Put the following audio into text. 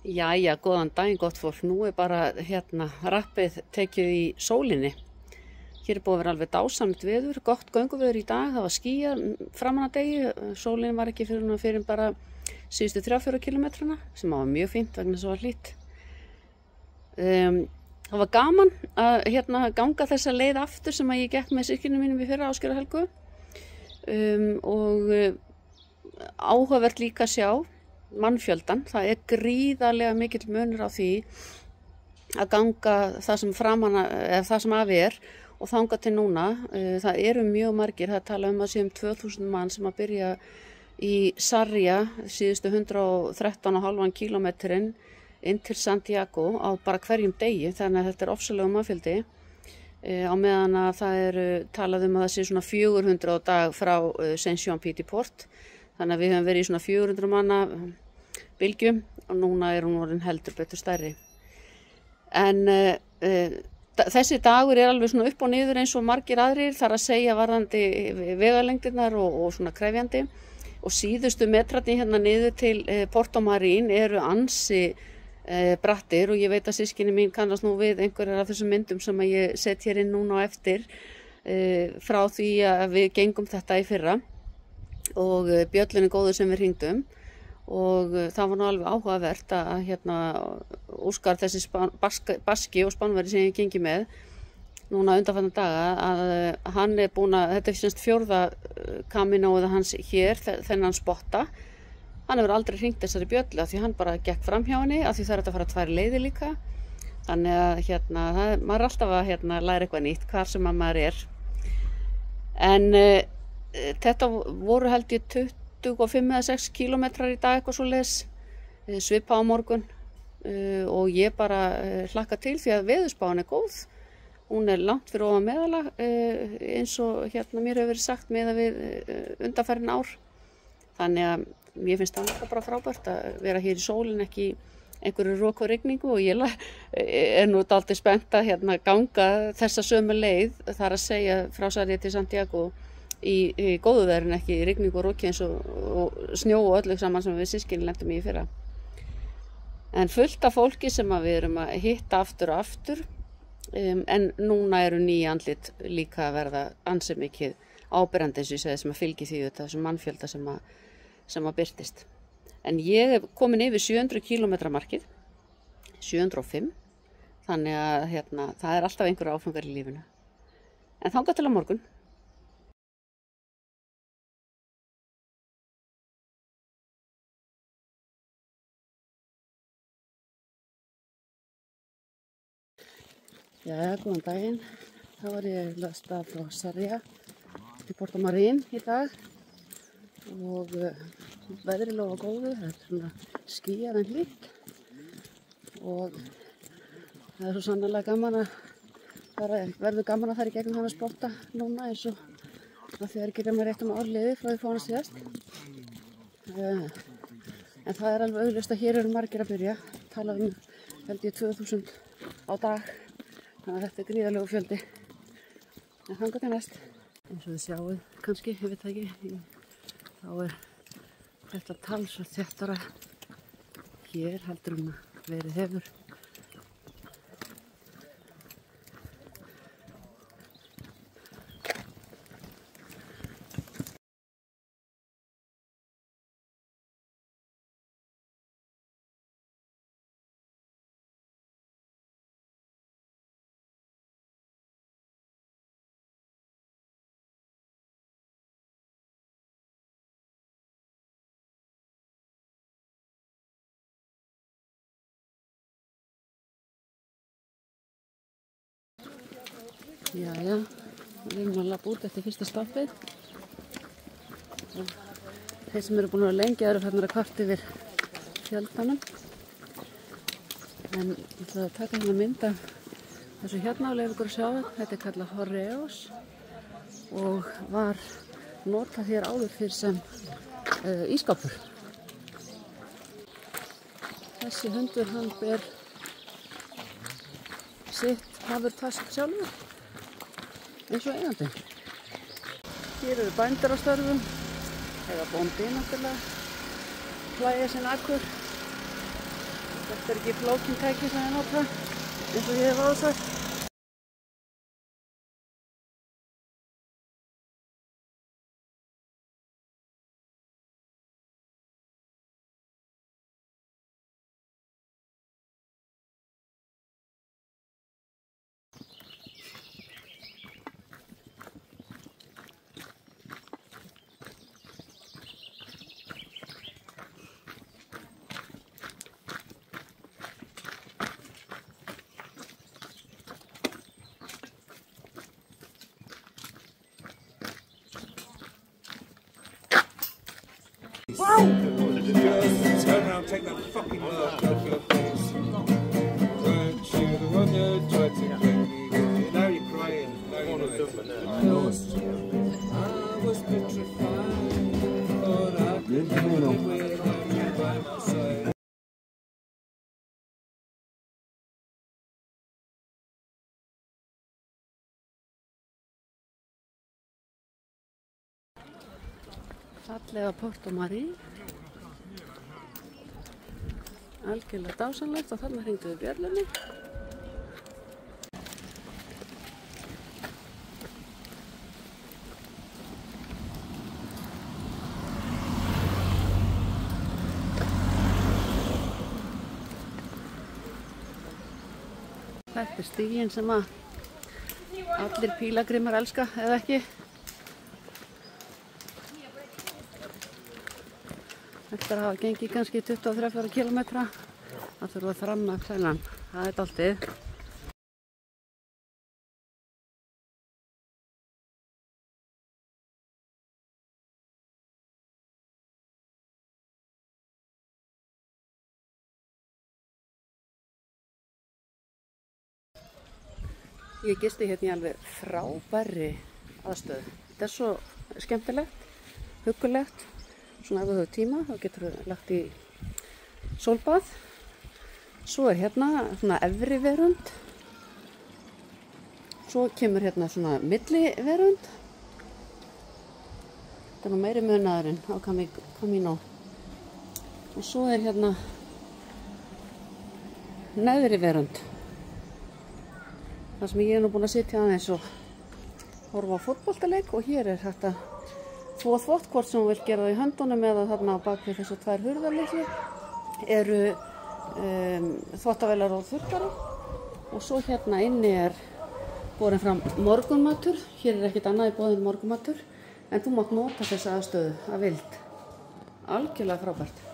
Jæja, góðan daginn gott fólk. Nú bara rappið tekið í sólinni. Hér búið að vera alveg dásamlegt veður, gott gönguveður í dag. Það var skýjað framan að degi. Sólin var ekki fyrir bara síðustu 3-4 kilometrana sem var mjög fínt vegna þess að það var hlýtt. Það var gaman að ganga þessa leið aftur sem að ég gekk með systkinum mínum í fyrra Ásgeir og Helgu. Og áhugavert líka að sjá mannfjöldan. Það gríðarlega mikill munur á því að ganga það sem það sem af og þangað til núna. Það eru mjög margir, það tala að sé 2000 mann sem að byrja í Sarria síðustu 113,5 kílómetrin inn til Santiago á bara hverjum degi, þannig að þetta ofsalega mannfjöldi. Á meðan að það talað að það sé svona 400 á dag frá Saint-Jean-Pied-de-Port. Þannig að við höfum verið í svona 400 manna bylgjum og núna hún orðin heldur betur stærri. En þessi dagur alveg svona upp og niður eins og margir aðrir, þar að segja varðandi vegalengdirnar og svona krefjandi. Og síðustu metrarnir hérna niður til Porto Marín ansi brattir og ég veit að systkini mín kannast nú við einhverjar af þessum myndum sem að ég set hér inn núna á eftir frá því að við gengum þetta í fyrra og bjöllunni góður sem við hringdum og það var nú alveg áhugavert að Óskar þessi baski og spánveri sem ég gengi með núna undanfarna daga að hann búinn að, þetta semst 4. kaminóið hans hér, þennan spotta. Hann hefur aldrei hringt þessari bjöllu af því hann bara gekk fram hjá henni af því það að fara 2 leiðir líka. Þannig að maður alltaf að læra eitthvað nýtt hvar sem að maður En þetta voru held ég 25 eða 6 kílómetrar í dag eitthvað svoleiðis, svipa á morgun og ég bara hlakka til því að veðurspáin góð. Hún langt fyrir ofan meðalag eins og mér hefur verið sagt með við undanfarin ár. Þannig að mér finnst það bara frábært að vera hér í sólin, ekki einhverju rok og rigningu og ég nú dálítið spennt að ganga þessa sömu leið, þar að segja frá Sarria til Santiago í góðu veðri, ekki í rigningu og roki eins og snjó og öllu saman sem við systkini lentum í fyrra. En fullt af fólki sem við erum að hitta aftur og aftur, en núna ný andlit líka að verða ansi mikið áberandi eins og ég segi sem að fylgi því þessum mannfjölda sem að birtist. En ég komin yfir 700 kílómetra markið, 705, þannig að það alltaf einhver áfangar í lífinu. En þangað til á morgun. Jæja, góðan daginn. Þá var ég stað frá Sarria til Porto Marín í dag og veðrið lofa góðu, það svona skýjað en hlýtt og það svo sannarlega gaman verður gaman að fara í gegnum hann að spotta núna eins og því ekki með rétt árliði frá því fóna síðast. En það alveg augljóst að hér eru margir að byrja, talað held ég 2000 á dag. Þannig að þetta gríðarlegur fjöldi. En þangað til næst. Eins og þið sjáuð kannski, ég veit það ekki, þá þetta talsvert þéttara hér heldur verið hefur. Jæja, við erum að labba út eftir fyrsta stoppið. Þeir sem eru búin að vera lengi eru farnir að kvarta yfir fjöldanum. En ég ætla að taka hérna mynd af þessu og leyfa ykkur að sjá þetta. Þetta kallað Horreos og var notað hér áður fyrir sem ísskápur. Þessi hundur hann ber sitt hafurtask sjálfur. Eins og eigandi. Hér eru bændur á störfum, eða bóndi náttúrulega, hlæja sinn akkur. Þetta ekki flókin tæki sem ég nota, eins og ég hef áður sagt. Wow! Turn around, take that fucking work off your face. Weren't you the one that tried to get me? Now you're crying. Now you're I was petrified. Thought I could live without you by my side. Fallega Porto Marí. Algjörlega dásanlegt og þarna hringdu við björlunni. Þetta er stíginn sem að allir pílagrimar elska, eða ekki. Eftir að hafa gengið kannski 23 kilometra, það þurfa að þramma þennan. Það er dálítið. Ég gisti hérna í alveg frábærri aðstöðu. Þetta er svo skemmtilegt, huggulegt. Svona ef þú hefur tíma, þá getur þú lagt í sólbað. Svo er hérna svona efri verund. Svo kemur hérna svona milli verund. Þetta er nú meiri munaðurinn á Camino. Og svo er hérna neðri verund. Það sem ég er nú búin að sitja aðeins og horfa á fótboltaleik og hér er þetta þvott, hvort sem þú vilt gera það í höndunum eða þarna á bakvið þessu 2 hurðarlitlu eru þvottavélar og þurrkari og svo hérna inni er borin fram morgunmatur. Hér er ekkert annað í boði en morgunmatur en þú mátt nota þessa aðstöðu að vild. Algjörlega frábært.